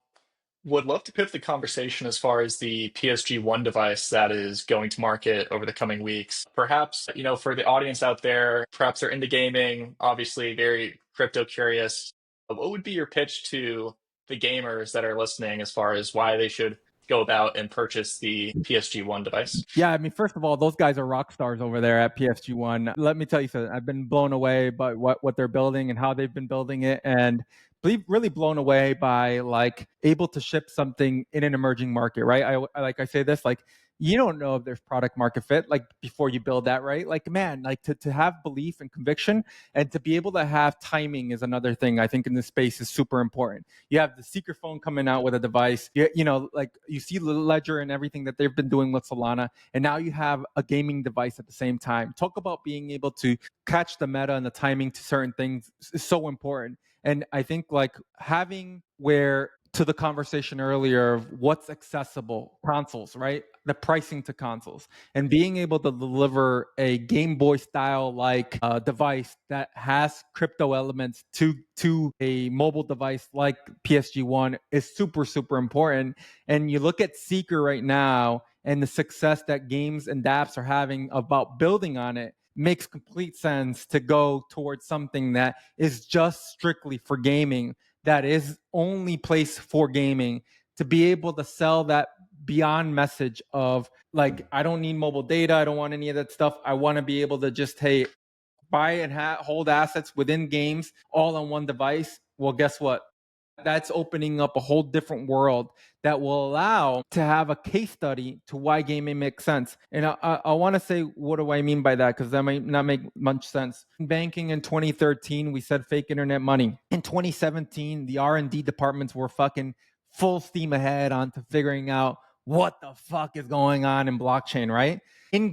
Would love to pivot the conversation as far as the PSG-1 device that is going to market over the coming weeks. Perhaps, for the audience out there, perhaps they're into gaming, obviously very crypto curious. What would be your pitch to the gamers that are listening as far as why they should go about and purchase the PSG-1 device? Yeah, I mean, first of all, those guys are rock stars over there at PSG-1. Let me tell you something. I've been blown away by what they're building and how they've been building it, and really blown away by like able to ship something in an emerging market, right? I say this like you don't know if there's product market fit like before you build that, right? Like, man, like to have belief and conviction and to be able to have timing is another thing I think in this space is super important. You have the Seeker phone coming out with a device, like you see Ledger and everything that they've been doing with Solana, and now you have a gaming device at the same time. Talk about being able to catch the meta and the timing to certain things is so important. And I think like having where to the conversation earlier of what's accessible consoles, right? The pricing to consoles and being able to deliver a Game Boy style like device that has crypto elements to a mobile device like PSG1 is super, super important. And you look at Seeker right now and the success that games and dApps are having about building on it makes complete sense to go towards something that is just strictly for gaming, that is only placed for gaming, to be able to sell that beyond message of like, I don't need mobile data, I don't want any of that stuff, I want to be able to just, hey, buy and hold assets within games all on one device. Well, guess what? That's opening up a whole different world that will allow to have a case study to why gaming makes sense. And I want to say, what do I mean by that? Because that might not make much sense. In banking in 2013, we said fake internet money. In 2017, the R&D departments were fucking full steam ahead onto figuring out what the fuck is going on in blockchain, right? In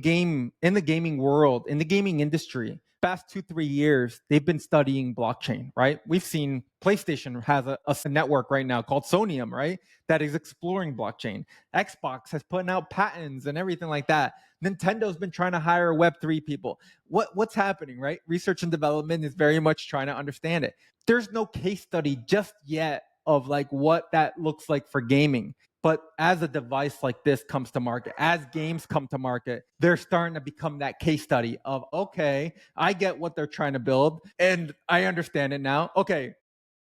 the gaming world, in the gaming industry, past 2-3 years, they've been studying blockchain, right? We've seen PlayStation has a network right now called Sonium, right? That is exploring blockchain. Xbox has put out patents and everything like that. Nintendo's been trying to hire Web3 people. What's happening, right? Research and development is very much trying to understand it. There's no case study just yet of like what that looks like for gaming. But as a device like this comes to market, as games come to market, they're starting to become that case study of, okay, I get what they're trying to build and I understand it now. Okay,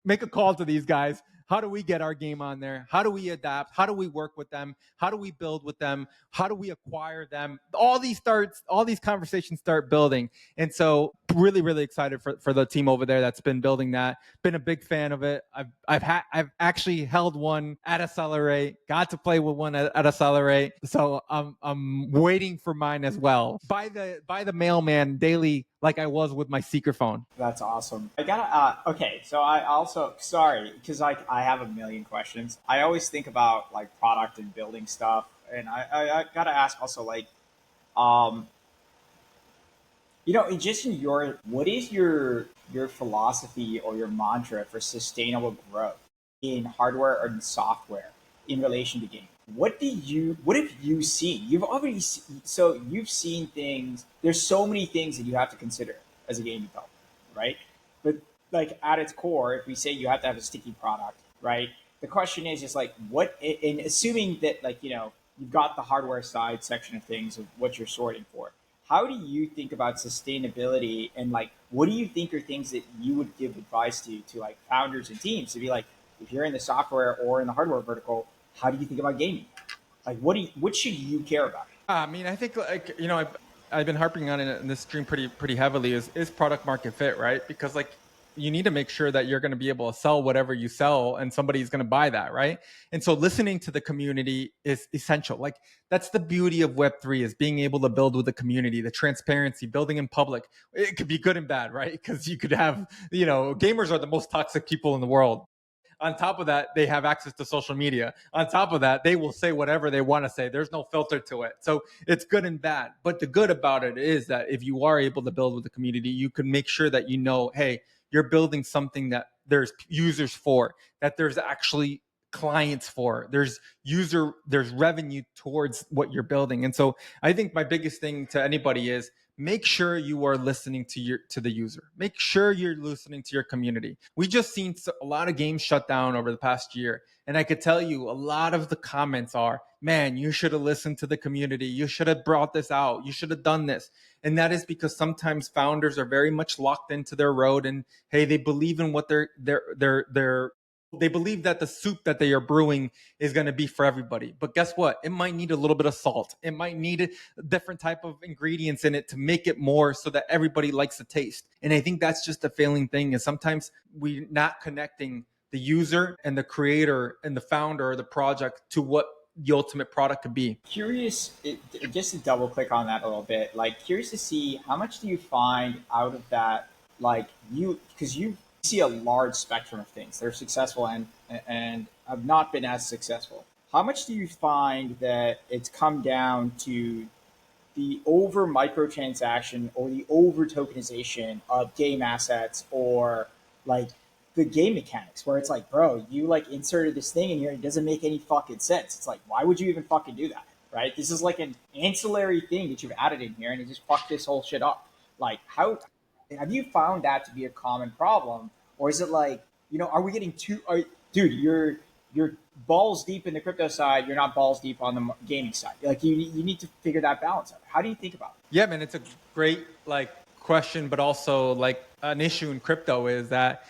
make a call to these guys. How do we get our game on there? How do we adapt? How do we work with them? How do we build with them? How do we acquire them? All these conversations start building. And so really, really excited for the team over there that's been building that. Been a big fan of it. I've actually held one at Accelerate, got to play with one at Accelerate. So I'm waiting for mine as well. By the mailman daily, like I was with my Seeker phone. That's awesome. I gotta, okay, so I also, sorry, because I have a million questions. I always think about like product and building stuff. And I gotta ask also like, um, just in what is your philosophy or your mantra for sustainable growth in hardware or in software in relation to gaming? What have you seen? You've seen things. There's so many things that you have to consider as a game developer, right? But like at its core, if we say you have to have a sticky product, right? The question is just like what, and assuming that like, you've got the hardware side section of things of what you're sorting for. How do you think about sustainability and like what do you think are things that you would give advice to like founders and teams to be like, if you're in the software or in the hardware vertical, how do you think about gaming? Like what should you care about? I mean, I think like, I've been harping on it in this stream pretty heavily is product market fit, right? Because like you need to make sure that you're going to be able to sell whatever you sell and somebody's going to buy that, right? And so listening to the community is essential. Like that's the beauty of Web3 is being able to build with the community, the transparency, building in public. It could be good and bad, right? Because you could have, gamers are the most toxic people in the world. On top of that, they have access to social media. On top of that, they will say whatever they want to say. There's no filter to it. So it's good and bad. But the good about it is that if you are able to build with the community, you can make sure that hey, you're building something that there's users for, that there's actually clients for, there's revenue towards what you're building. And so I think my biggest thing to anybody is make sure you are listening to the user. Make sure you're listening to your community. We just seen a lot of games shut down over the past year. And I could tell you a lot of the comments are, man, you should have listened to the community. You should have brought this out. You should have done this. And that is because sometimes founders are very much locked into their road and hey, they believe in what they believe that the soup that they are brewing is going to be for everybody. But guess what? It might need a little bit of salt. It might need a different type of ingredients in it to make it more so that everybody likes the taste. And I think that's just a failing thing is sometimes we're not connecting the user and the creator and the founder of the project to what the ultimate product could be. Curious, just to double click on that a little bit, like curious to see how much do you find out of that, like because you see a large spectrum of things. They're successful and have not been as successful. How much do you find that it's come down to the over microtransaction or the over tokenization of game assets or like the game mechanics where it's like, bro, you like inserted this thing in here and it doesn't make any fucking sense. It's like, why would you even fucking do that? Right? This is like an ancillary thing that you've added in here and it just fucked this whole shit up. Like, how have you found that to be a common problem? Or is it like, are we getting dude, you're balls deep in the crypto side, you're not balls deep on the gaming side. Like you need to figure that balance out. How do you think about it? Yeah, man, it's a great question, but also like an issue in crypto is that,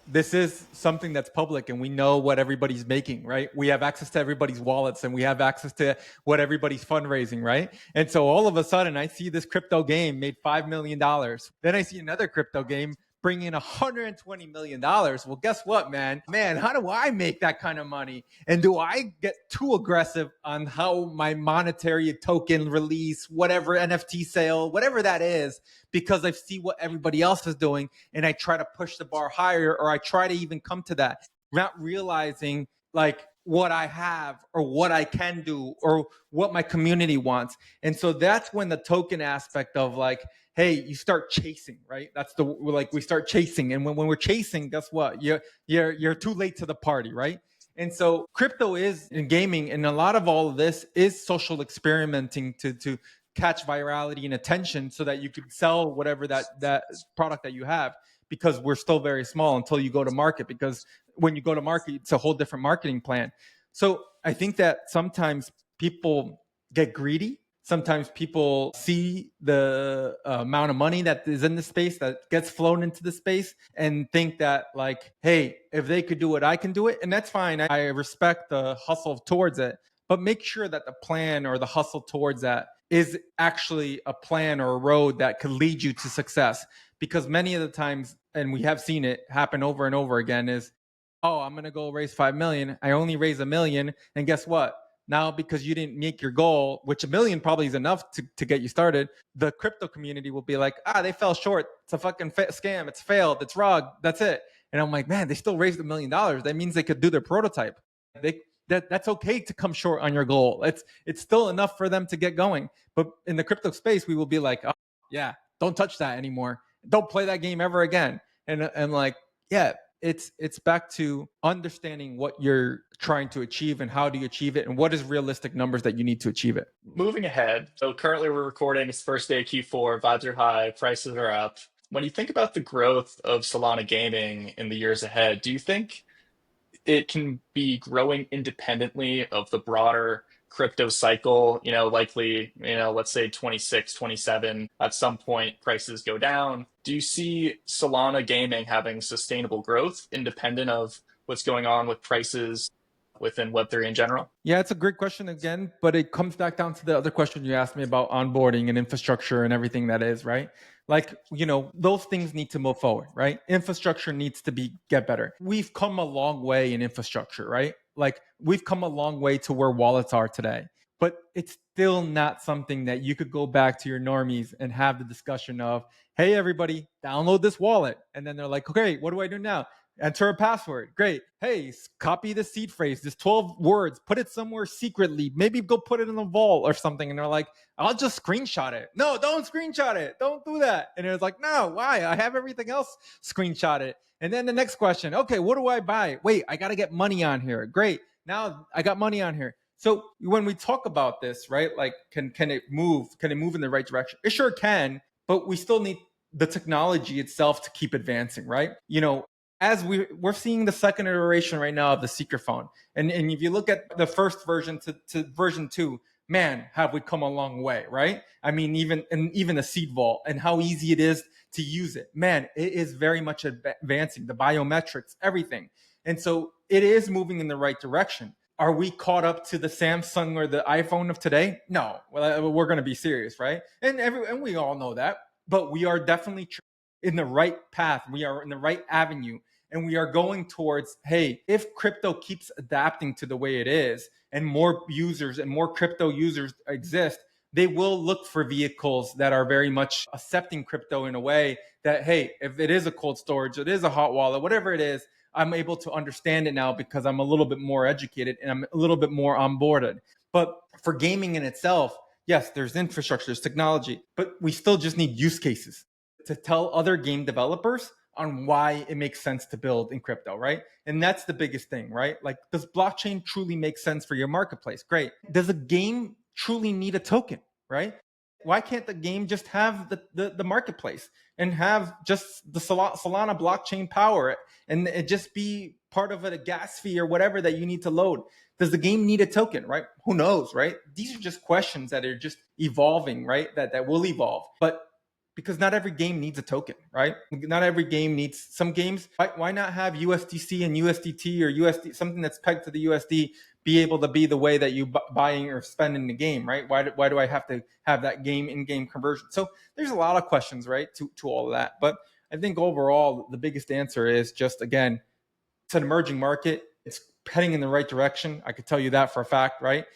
this is something that's public and we know what everybody's making, right? We have access to everybody's wallets and we have access to what everybody's fundraising, right? And so all of a sudden I see this crypto game made $5 million. Then I see another crypto game bring in $120 million. Well, guess what, man? How do I make that kind of money? And do I get too aggressive on how my monetary token release, whatever NFT sale, whatever that is, because I see what everybody else is doing and I try to push the bar higher, or I try to even come to that, not realizing like what I have or what I can do or what my community wants. And so that's when the token aspect of like, hey, you start chasing, right? That's we start chasing. And when we're chasing, guess what? You're too late to the party, right? And so crypto is in gaming, and a lot of all of this is social experimenting to catch virality and attention so that you could sell whatever that product that you have, because we're still very small until you go to market, because when you go to market, it's a whole different marketing plan. So I think that sometimes people get greedy. Sometimes people see the amount of money that is in the space, that gets flown into the space, and think that like, hey, if they could do it, I can do it. And that's fine. I respect the hustle towards it, but make sure that the plan or the hustle towards that is actually a plan or a road that could lead you to success. Because many of the times, and we have seen it happen over and over again, is, oh, I'm going to go raise 5 million. I only raise $1 million. And guess what? Now, because you didn't make your goal, which $1 million probably is enough to get you started, the crypto community will be like, they fell short. It's a fucking scam. It's failed. It's rug. That's it. And I'm like, man, they still raised $1 million. That means they could do their prototype. That's okay to come short on your goal. It's still enough for them to get going. But in the crypto space, we will be like, oh, yeah, don't touch that anymore. Don't play that game ever again. And like, yeah, it's back to understanding what you're trying to achieve and how do you achieve it and what is realistic numbers that you need to achieve it. Moving ahead, so currently we're recording, it's first day of Q4, vibes are high, prices are up. When you think about the growth of Solana Gaming in the years ahead, do you think it can be growing independently of the broader crypto cycle? Likely, let's say 26, 27, at some point prices go down. Do you see Solana Gaming having sustainable growth independent of what's going on with prices within Web3 in general? Yeah, it's a great question again, but it comes back down to the other question you asked me about onboarding and infrastructure and everything that is, right? Like, those things need to move forward, right? Infrastructure needs to get better. We've come a long way in infrastructure, right? Like we've come a long way to where wallets are today, but it's still not something that you could go back to your normies and have the discussion of, hey, everybody, download this wallet. And then they're like, okay, what do I do now? Enter a password. Great. Hey, copy the seed phrase, this 12 words, put it somewhere secretly. Maybe go put it in a vault or something. And they're like, I'll just screenshot it. No, don't screenshot it. Don't do that. And it was like, no, why? I have everything else screenshotted. And then the next question, okay, what do I buy? Wait, I got to get money on here. Great. Now I got money on here. So when we talk about this, right, like can it move? Can it move in the right direction? It sure can, but we still need the technology itself to keep advancing, right? As we're seeing the second iteration right now of the secret phone. And if you look at the first version to version 2, man, have we come a long way, right? I mean, even the seed vault and how easy it is to use it. Man, it is very much advancing, the biometrics, everything. And so it is moving in the right direction. Are we caught up to the Samsung or the iPhone of today? No, well, we're going to be serious, right? And we all know that, but we are definitely in the right path. We are in the right avenue. And we are going towards, hey, if crypto keeps adapting to the way it is and more users and more crypto users exist, they will look for vehicles that are very much accepting crypto in a way that, hey, if it is a cold storage, it is a hot wallet, whatever it is, I'm able to understand it now because I'm a little bit more educated and I'm a little bit more onboarded. But for gaming in itself, yes, there's infrastructure, there's technology, but we still just need use cases to tell other game developers on why it makes sense to build in crypto, right? And that's the biggest thing, right? Like, does blockchain truly make sense for your marketplace? Great. Does a game truly need a token, right? Why can't the game just have the marketplace and have just the Solana blockchain power it and it just be part of a gas fee or whatever that you need to load? Does the game need a token, right? Who knows, right? These are just questions that are just evolving, right? That will evolve. But because not every game needs a token, right? Not every game needs, some games, why not have USDC and USDT or USD, something that's pegged to the USD, be able to be the way that you buying or spending the game, right? Why do I have to have that game in-game conversion? So there's a lot of questions, right, to all of that. But I think overall, the biggest answer is just, again, it's an emerging market. It's heading in the right direction. I could tell you that for a fact, right?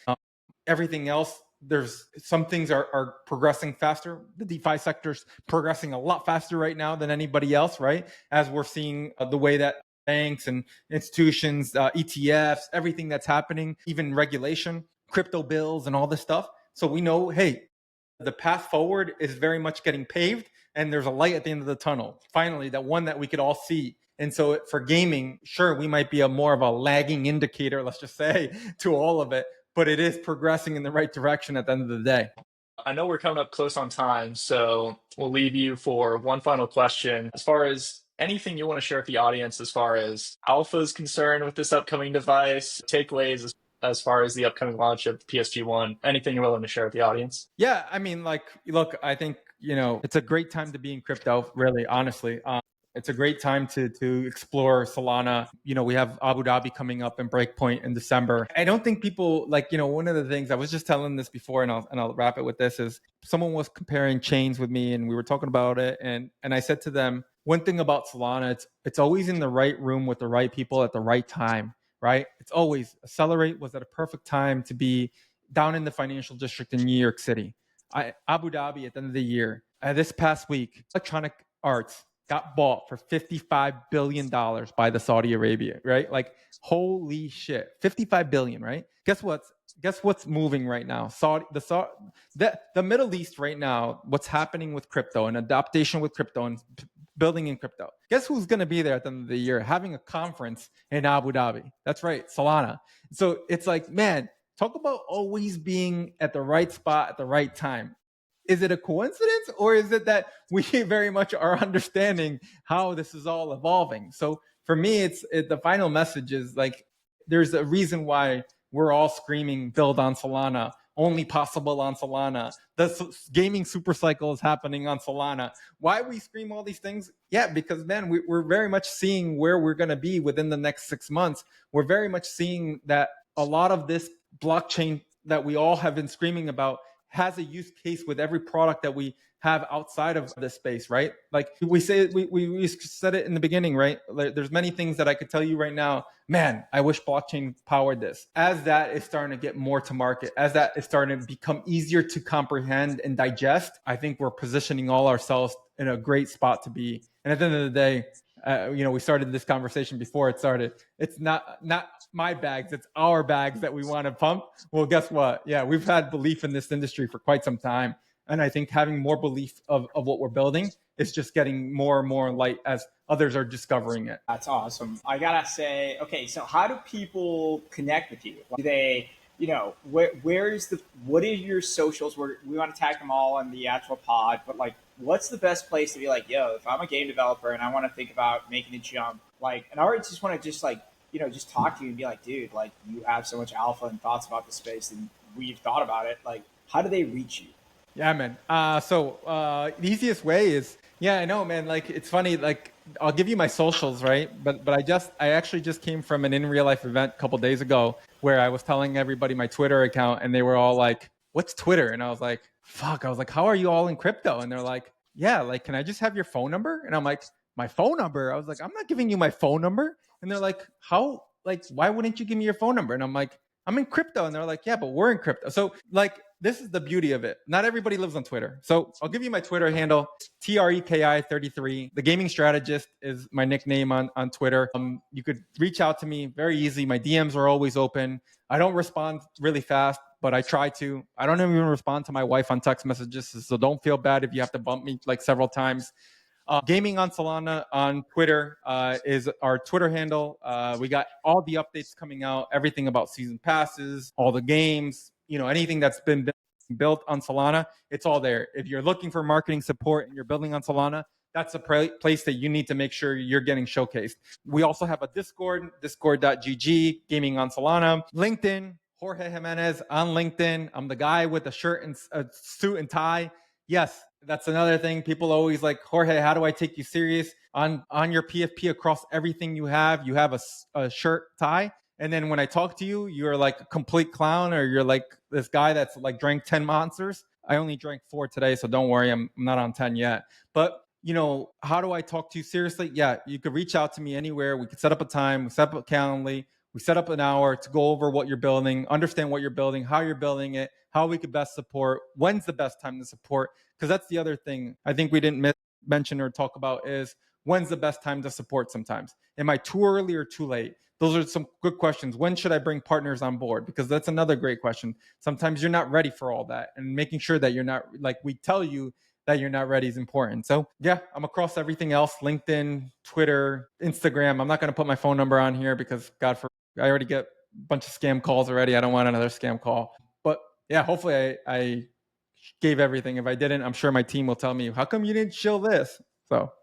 Everything else, there's some things are progressing faster. The DeFi sector's progressing a lot faster right now than anybody else, right? As we're seeing the way that banks and institutions, ETFs, everything that's happening, even regulation, crypto bills and all this stuff. So we know, hey, the path forward is very much getting paved and there's a light at the end of the tunnel. Finally, that one that we could all see. And so for gaming, sure, we might be a more of a lagging indicator, let's just say, to all of it, but it is progressing in the right direction at the end of the day. I know we're coming up close on time, so we'll leave you for one final question. As far as anything you want to share with the audience, as far as alpha is concerned with this upcoming device, takeaways as far as the upcoming launch of PSG1, anything you're willing to share with the audience? Yeah, I mean, like, look, I think, it's a great time to be in crypto, really, honestly. It's a great time to explore Solana. We have Abu Dhabi coming up and Breakpoint in December. I don't think people one of the things I was just telling this before, and I'll wrap it with this, is someone was comparing chains with me and we were talking about it. And I said to them, one thing about Solana, it's always in the right room with the right people at the right time, right? It's always Accelerate was at a perfect time to be down in the financial district in New York City. Abu Dhabi at the end of the year, this past week, Electronic Arts got bought for $55 billion by the Saudi Arabia, right? Like, holy shit, $55 billion, right? Guess what's moving right now? The Middle East right now, what's happening with crypto and adaptation with crypto and building in crypto. Guess who's going to be there at the end of the year having a conference in Abu Dhabi? That's right, Solana. So it's like, man, talk about always being at the right spot at the right time. Is it a coincidence, or is it that we very much are understanding how this is all evolving? So for me, the final message is like, there's a reason why we're all screaming build on Solana, only possible on Solana. The gaming supercycle is happening on Solana. Why we scream all these things? Yeah, because, man, we're very much seeing where we're going to be within the next 6 months. We're very much seeing that a lot of this blockchain that we all have been screaming about has a use case with every product that we have outside of this space, right? Like we said it in the beginning, right? Like, there's many things that I could tell you right now, man, I wish blockchain powered this. As that is starting to get more to market, as that is starting to become easier to comprehend and digest, I think we're positioning all ourselves in a great spot to be. And at the end of the day, we started this conversation before it started. It's not my bags, it's our bags that we want to pump. Well, guess what? Yeah, we've had belief in this industry for quite some time. And I think having more belief of what we're building is just getting more and more light as others are discovering it. That's awesome. I gotta say, okay, so how do people connect with you? Do they, what are your socials? We want to tag them all in the actual pod, but like, what's the best place to be like, yo, if I'm a game developer and I want to think about making a jump, and I already just want to just just talk to you and be like, dude, like, you have so much alpha and thoughts about the space and we've thought about it. Like, how do they reach you? Yeah, man. So the easiest way is, I know, man. Like, it's funny. Like, I'll give you my socials, right? But I actually just came from an in real life event a couple days ago where I was telling everybody my Twitter account, and they were all like, "What's Twitter?" And I was like, "Fuck." I was like, "How are you all in crypto?" And they're like, "Yeah, like, can I just have your phone number?" And I'm like, my phone number. I was like, I'm not giving you my phone number. And they're like, how? Like, why wouldn't you give me your phone number? And I'm like, I'm in crypto. And they're like, yeah, but we're in crypto. So like, this is the beauty of it. Not everybody lives on Twitter. So I'll give you my Twitter handle, TREKI33. The Gaming Strategist is my nickname on Twitter. You could reach out to me very easy. My DMs are always open. I don't respond really fast, but I try to. I don't even respond to my wife on text messages. So don't feel bad if you have to bump me like several times. Gaming on Solana on Twitter is our Twitter handle. We got all the updates coming out, everything about season passes, all the games, anything that's been built on Solana, it's all there. If you're looking for marketing support and you're building on Solana, that's a place that you need to make sure you're getting showcased. We also have a Discord, discord.gg, gaming on Solana, LinkedIn, Jorge Jimenez on LinkedIn. I'm the guy with the shirt and suit and tie. Yes, that's another thing. People always like, Jorge, how do I take you serious on your PFP across everything you have? You have a shirt, tie. And then when I talk to you, you're like a complete clown, or you're like this guy that's like drank 10 monsters. I only drank 4 today, so don't worry, I'm not on 10 yet. But how do I talk to you seriously? Yeah, you could reach out to me anywhere. We could set up a time, we set up a Calendly, we set up an hour to go over what you're building, understand what you're building, how you're building it, how we could best support, when's the best time to support. Because that's the other thing I think we didn't mention or talk about is when's the best time to support sometimes. Am I too early or too late? Those are some good questions. When should I bring partners on board? Because that's another great question. Sometimes you're not ready for all that, and making sure that you're not, like we tell you that you're not ready is important. So yeah, I'm across everything else, LinkedIn, Twitter, Instagram. I'm not going to put my phone number on here because I already get a bunch of scam calls already. I don't want another scam call. But yeah, hopefully I gave everything. If I didn't, I'm sure my team will tell me, how come you didn't show this? So.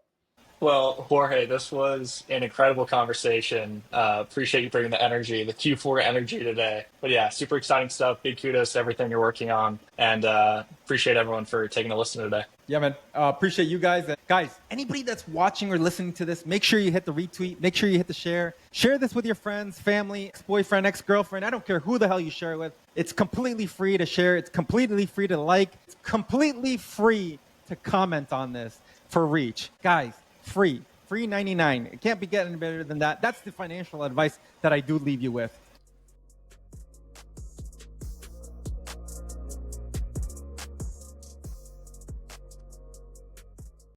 Well, Jorge, this was an incredible conversation. Appreciate you bringing the energy, the Q4 energy today. But yeah, super exciting stuff. Big kudos to everything you're working on. And appreciate everyone for taking a listen today. Yeah, man. Appreciate you guys. Guys, anybody that's watching or listening to this, make sure you hit the retweet. Make sure you hit the share. Share this with your friends, family, ex-boyfriend, ex-girlfriend. I don't care who the hell you share it with. It's completely free to share. It's completely free to like. It's completely free to comment on this for reach. Guys, free 99. It can't be getting better than that. That's the financial advice that I do leave you with.